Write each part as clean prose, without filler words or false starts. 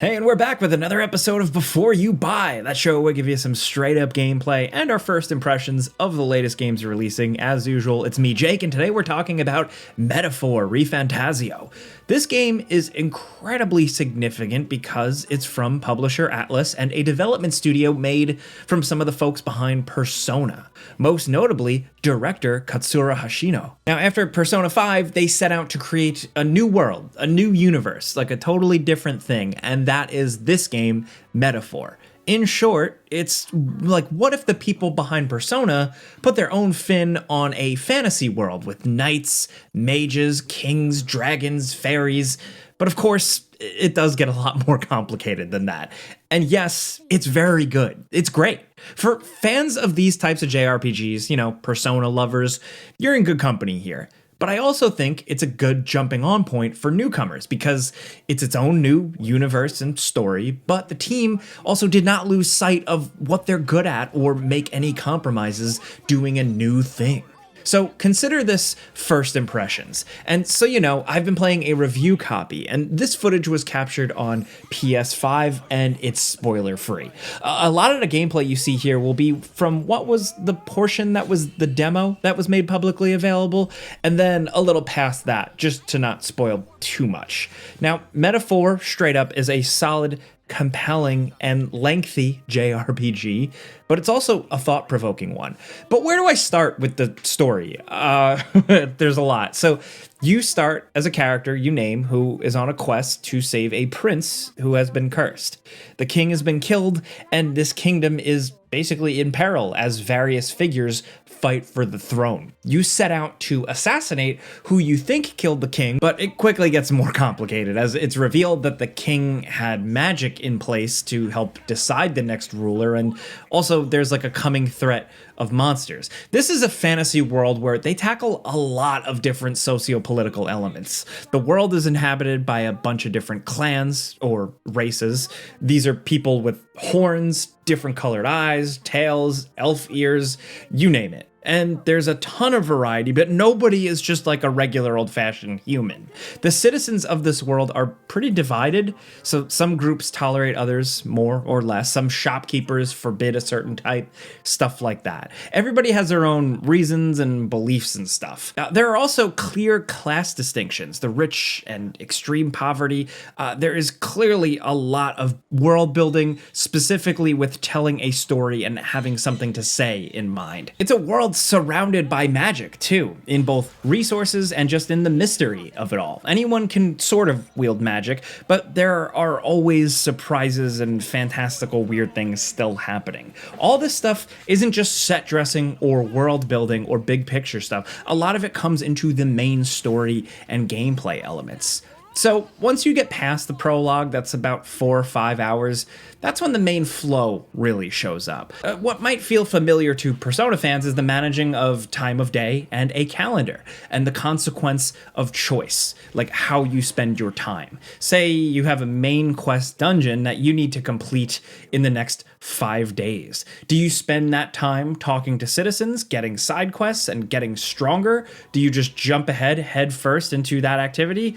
Hey, and we're back with another episode of Before You Buy. That show will give you some straight up gameplay and our first impressions of the latest games releasing. As usual, it's me, Jake, and today we're talking about Metaphor ReFantazio. This game is incredibly significant because it's from publisher Atlas and a development studio made from some of the folks behind Persona, most notably director Katsura Hashino. Now, after Persona 5, they set out to create a new world, a new universe, like a totally different thing, and that is this game, Metaphor. In short, it's like, what if the people behind Persona put their own spin on a fantasy world with knights, mages, kings, dragons, fairies? But of course, it does get a lot more complicated than that. And yes, it's very good. It's great. For fans of these types of JRPGs, Persona lovers, you're in good company here. But I also think it's a good jumping on point for newcomers because it's its own new universe and story, but the team also did not lose sight of what they're good at or make any compromises doing a new thing. So consider this first impressions. And so I've been playing a review copy, and this footage was captured on PS5, and it's spoiler-free. A lot of the gameplay you see here will be from what was the portion that was the demo that was made publicly available, and then a little past that, just to not spoil too much. Now, Metaphor, straight up, is a solid, compelling, and lengthy JRPG, but it's also a thought-provoking one. But where do I start with the story? There's a lot. So you start as a character you name who is on a quest to save a prince who has been cursed. The king has been killed, and this kingdom is basically in peril as various figures fight for the throne. You set out to assassinate who you think killed the king, but it quickly gets more complicated as it's revealed that the king had magic in place to help decide the next ruler, and also there's like a coming threat of monsters. This is a fantasy world where they tackle a lot of different socio-political elements. The world is inhabited by a bunch of different clans or races. These are people with horns, different colored eyes, tails, elf ears, you name it. And there's a ton of variety, but nobody is just like a regular old-fashioned human. The citizens of this world are pretty divided, so some groups tolerate others more or less. Some shopkeepers forbid a certain type, stuff like that. Everybody has their own reasons and beliefs and stuff. Now, there are also clear class distinctions, the rich and extreme poverty. There is clearly a lot of world building, specifically with telling a story and having something to say in mind. It's a world surrounded by magic too, in both resources and just in the mystery of it all. Anyone can sort of wield magic, but there are always surprises and fantastical weird things still happening. All this stuff isn't just set dressing or world building or big picture stuff. A lot of it comes into the main story and gameplay elements. So once you get past the prologue, that's about 4 or 5 hours, that's when the main flow really shows up. What might feel familiar to Persona fans is the managing of time of day and a calendar, and the consequence of choice, like how you spend your time. Say you have a main quest dungeon that you need to complete in the next 5 days. Do you spend that time talking to citizens, getting side quests, and getting stronger? Do you just jump ahead, head first into that activity?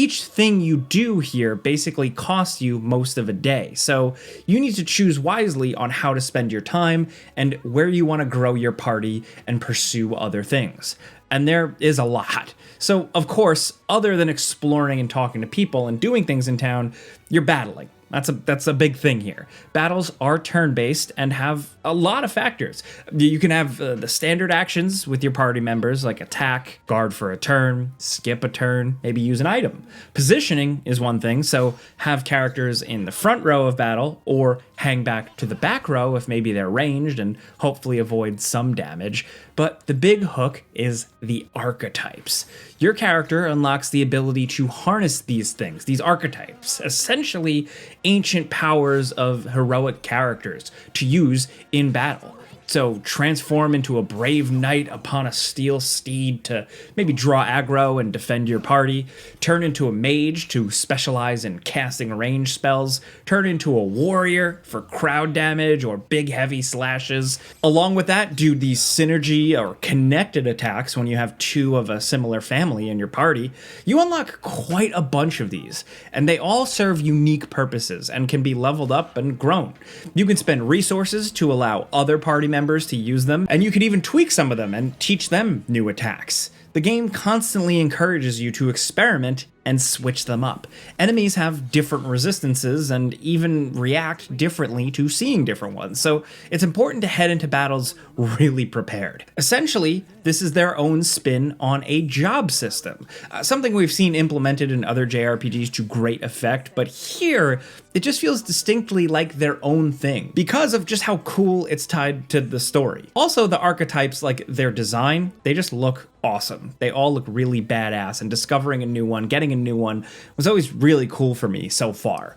Each thing you do here basically costs you most of a day. So you need to choose wisely on how to spend your time and where you want to grow your party and pursue other things. And there is a lot. So, of course, other than exploring and talking to people and doing things in town, you're battling. That's a big thing here. Battles are turn-based and have a lot of factors. You can have the standard actions with your party members, like attack, guard for a turn, skip a turn, maybe use an item. Positioning is one thing, so have characters in the front row of battle or hang back to the back row if maybe they're ranged and hopefully avoid some damage. But the big hook is the archetypes. Your character unlocks the ability to harness these things, these archetypes, essentially ancient powers of heroic characters to use in battle. So transform into a brave knight upon a steel steed to maybe draw aggro and defend your party. Turn into a mage to specialize in casting range spells. Turn into a warrior for crowd damage or big heavy slashes. Along with that, do these synergy or connected attacks when you have two of a similar family in your party. You unlock quite a bunch of these, and they all serve unique purposes and can be leveled up and grown. You can spend resources to allow other party members to use them, and you can even tweak some of them and teach them new attacks. The game constantly encourages you to experiment and switch them up. Enemies have different resistances and even react differently to seeing different ones, so it's important to head into battles really prepared. Essentially, this is their own spin on a job system, something we've seen implemented in other JRPGs to great effect, but here, it just feels distinctly like their own thing because of just how cool it's tied to the story. Also, the archetypes, like their design, they just look awesome. They all look really badass, and discovering a new one, getting a new one, was always really cool for me so far.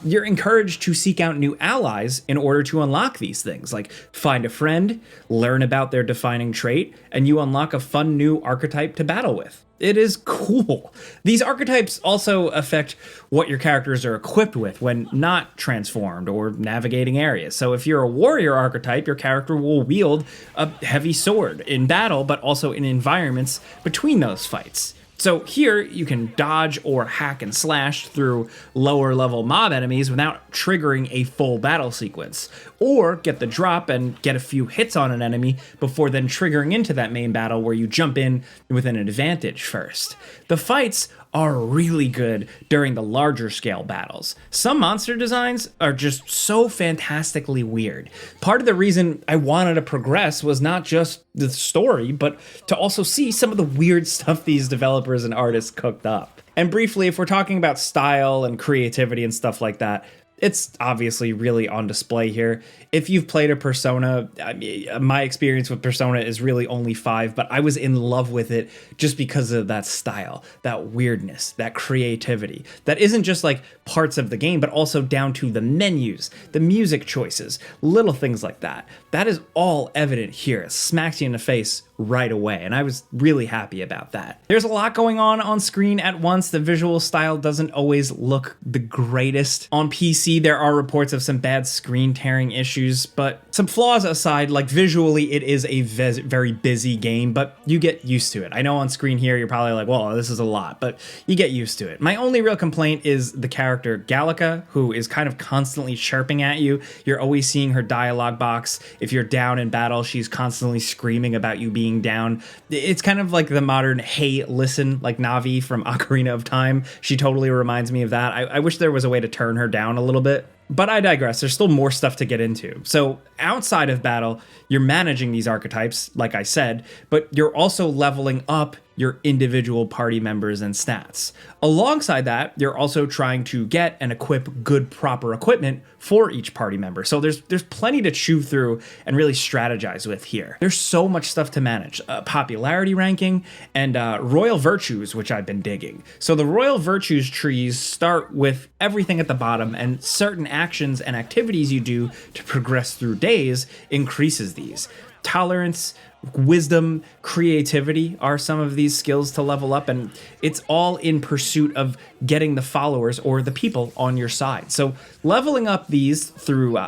You're encouraged to seek out new allies in order to unlock these things, like find a friend, learn about their defining trait, and you unlock a fun new archetype to battle with. It is cool. These archetypes also affect what your characters are equipped with when not transformed or navigating areas. So if you're a warrior archetype, your character will wield a heavy sword in battle, but also in environments between those fights. So here, you can dodge or hack and slash through lower level mob enemies without triggering a full battle sequence, or get the drop and get a few hits on an enemy before then triggering into that main battle where you jump in with an advantage first. The fights are really good during the larger scale battles. Some monster designs are just so fantastically weird. Part of the reason I wanted to progress was not just the story, but to also see some of the weird stuff these developers and artists cooked up. And briefly, if we're talking about style and creativity and stuff like that, it's obviously really on display here. If you've played a Persona, I mean, my experience with Persona is really only 5, but I was in love with it just because of that style, that weirdness, that creativity. That isn't just like parts of the game, but also down to the menus, the music choices, little things like that. That is all evident here. It smacks you in the face right away, and I was really happy about that. There's a lot going on screen at once. The visual style doesn't always look the greatest. On PC, there are reports of some bad screen tearing issues, but some flaws aside, like visually, it is a very busy game, but you get used to it. I know on screen here, you're probably like, well, this is a lot, but you get used to it. My only real complaint is the character Gallica, who is kind of constantly chirping at you. You're always seeing her dialogue box. If you're down in battle, she's constantly screaming about you being down. It's kind of like the modern hey, listen, like Navi from Ocarina of Time. She totally reminds me of that. I wish there was a way to turn her down a little bit. But I digress, there's still more stuff to get into. So outside of battle, you're managing these archetypes, like I said, but you're also leveling up your individual party members and stats. Alongside that, you're also trying to get and equip good, proper equipment for each party member. So there's plenty to chew through and really strategize with here. There's so much stuff to manage. Popularity ranking and royal virtues, which I've been digging. So the royal virtues trees start with everything at the bottom, and certain actions and activities you do to progress through days increases these. Tolerance, wisdom, creativity are some of these skills to level up, and it's all in pursuit of getting the followers or the people on your side. So leveling up these through,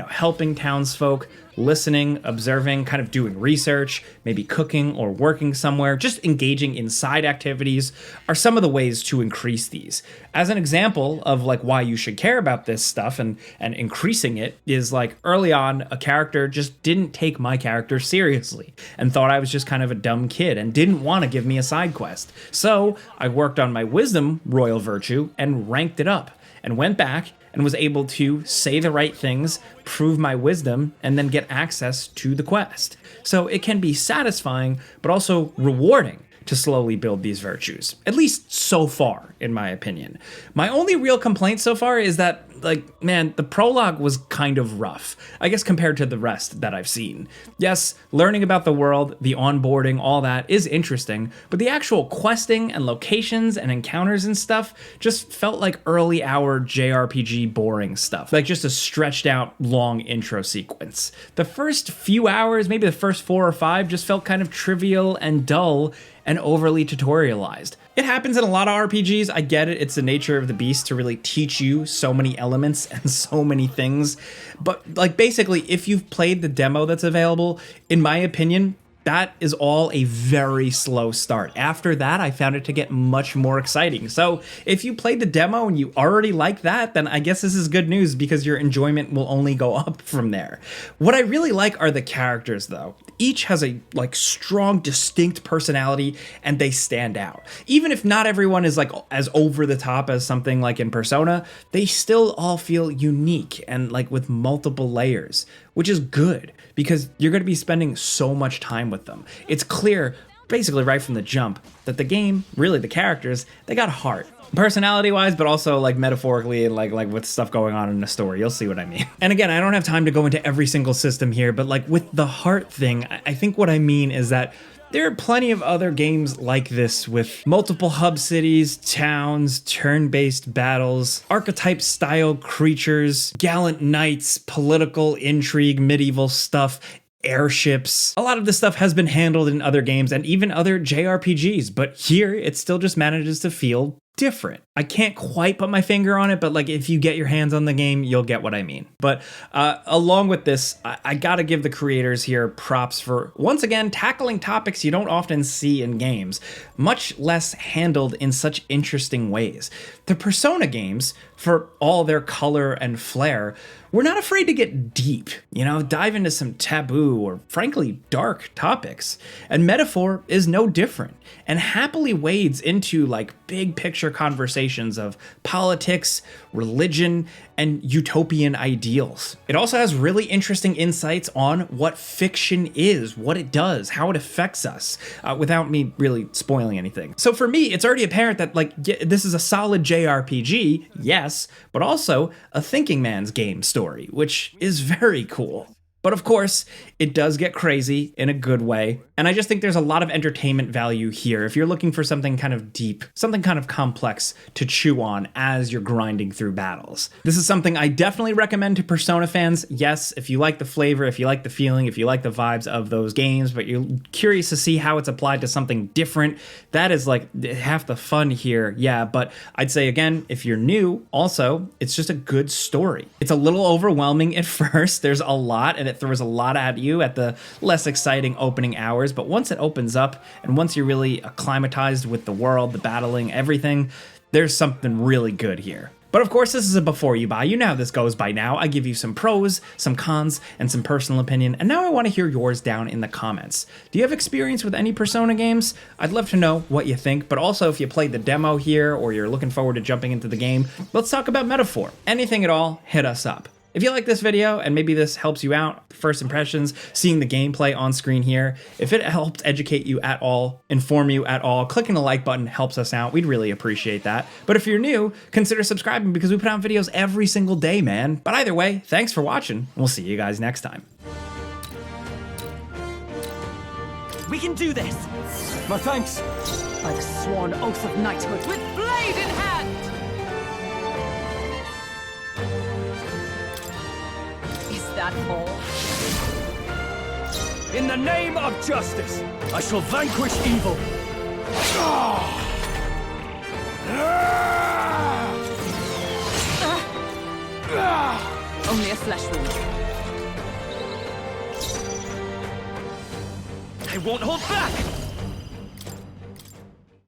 helping townsfolk, listening, observing, kind of doing research, maybe cooking or working somewhere, just engaging in side activities are some of the ways to increase these. As an example of like why you should care about this stuff and increasing it is like early on, a character just didn't take my character seriously and thought I was just kind of a dumb kid and didn't want to give me a side quest. So I worked on my wisdom royal virtue and ranked it up and went back and was able to say the right things, prove my wisdom, and then get access to the quest. So it can be satisfying, but also rewarding to slowly build these virtues, at least so far, in my opinion. My only real complaint so far is that like, man, the prologue was kind of rough, I guess, compared to the rest that I've seen. Yes, learning about the world, the onboarding, all that is interesting, but the actual questing and locations and encounters and stuff just felt like early hour JRPG boring stuff, like just a stretched out long intro sequence. The first few hours, maybe the first 4 or 5, just felt kind of trivial and dull and overly tutorialized. It happens in a lot of RPGs, I get it, it's the nature of the beast to really teach you so many elements and so many things, but like basically if you've played the demo that's available, in my opinion, that is all a very slow start. After that, I found it to get much more exciting. So if you played the demo and you already like that, then I guess this is good news because your enjoyment will only go up from there. What I really like are the characters though. Each has a like strong, distinct personality and they stand out. Even if not everyone is like as over the top as something like in Persona, they still all feel unique and like with multiple layers, which is good because you're going to be spending so much time with them. It's clear, basically right from the jump, that the game, really the characters, they got heart. Personality-wise, but also like metaphorically and like with stuff going on in the story. You'll see what I mean. And again, I don't have time to go into every single system here, but like with the heart thing, I think what I mean is that there are plenty of other games like this with multiple hub cities, towns, turn-based battles, archetype-style creatures, gallant knights, political intrigue, medieval stuff, airships. A lot of this stuff has been handled in other games and even other JRPGs, but here it still just manages to feel different. I can't quite put my finger on it, but like if you get your hands on the game, you'll get what I mean. But along with this, I gotta give the creators here props for, once again, tackling topics you don't often see in games, much less handled in such interesting ways. The Persona games, for all their color and flair, we're not afraid to get deep, dive into some taboo or frankly dark topics. And Metaphor is no different and happily wades into like big picture conversations of politics, religion, and utopian ideals. It also has really interesting insights on what fiction is, what it does, how it affects us, without me really spoiling anything. So for me, it's already apparent that like this is a solid JRPG, yes, but also a thinking man's game story, which is very cool. But of course, it does get crazy in a good way, and I just think there's a lot of entertainment value here if you're looking for something kind of deep, something kind of complex to chew on as you're grinding through battles. This is something I definitely recommend to Persona fans. Yes, if you like the flavor, if you like the feeling, if you like the vibes of those games, but you're curious to see how it's applied to something different, that is like half the fun here, yeah, but I'd say again, if you're new, also, it's just a good story. It's a little overwhelming at first, there's a lot, and it throws a lot at you at the less exciting opening hours, but once it opens up and once you're really acclimatized with the world, the battling, everything, there's something really good here. But of course, this is a before you buy. You know how this goes by now. I give you some pros, some cons, and some personal opinion, and now I want to hear yours down in the comments. Do you have experience with any Persona games? I'd love to know what you think, but also if you played the demo here or you're looking forward to jumping into the game, let's talk about Metaphor. Anything at all, hit us up. If you like this video, and maybe this helps you out, first impressions, seeing the gameplay on screen here, if it helped educate you at all, inform you at all, clicking the like button helps us out. We'd really appreciate that. But if you're new, consider subscribing because we put out videos every single day, man. But either way, thanks for watching, and we'll see you guys next time. We can do this! My thanks! Like sworn oath of knighthood with blade in hand! That all? In the name of justice, I shall vanquish evil. Only a flesh wound. I won't hold back!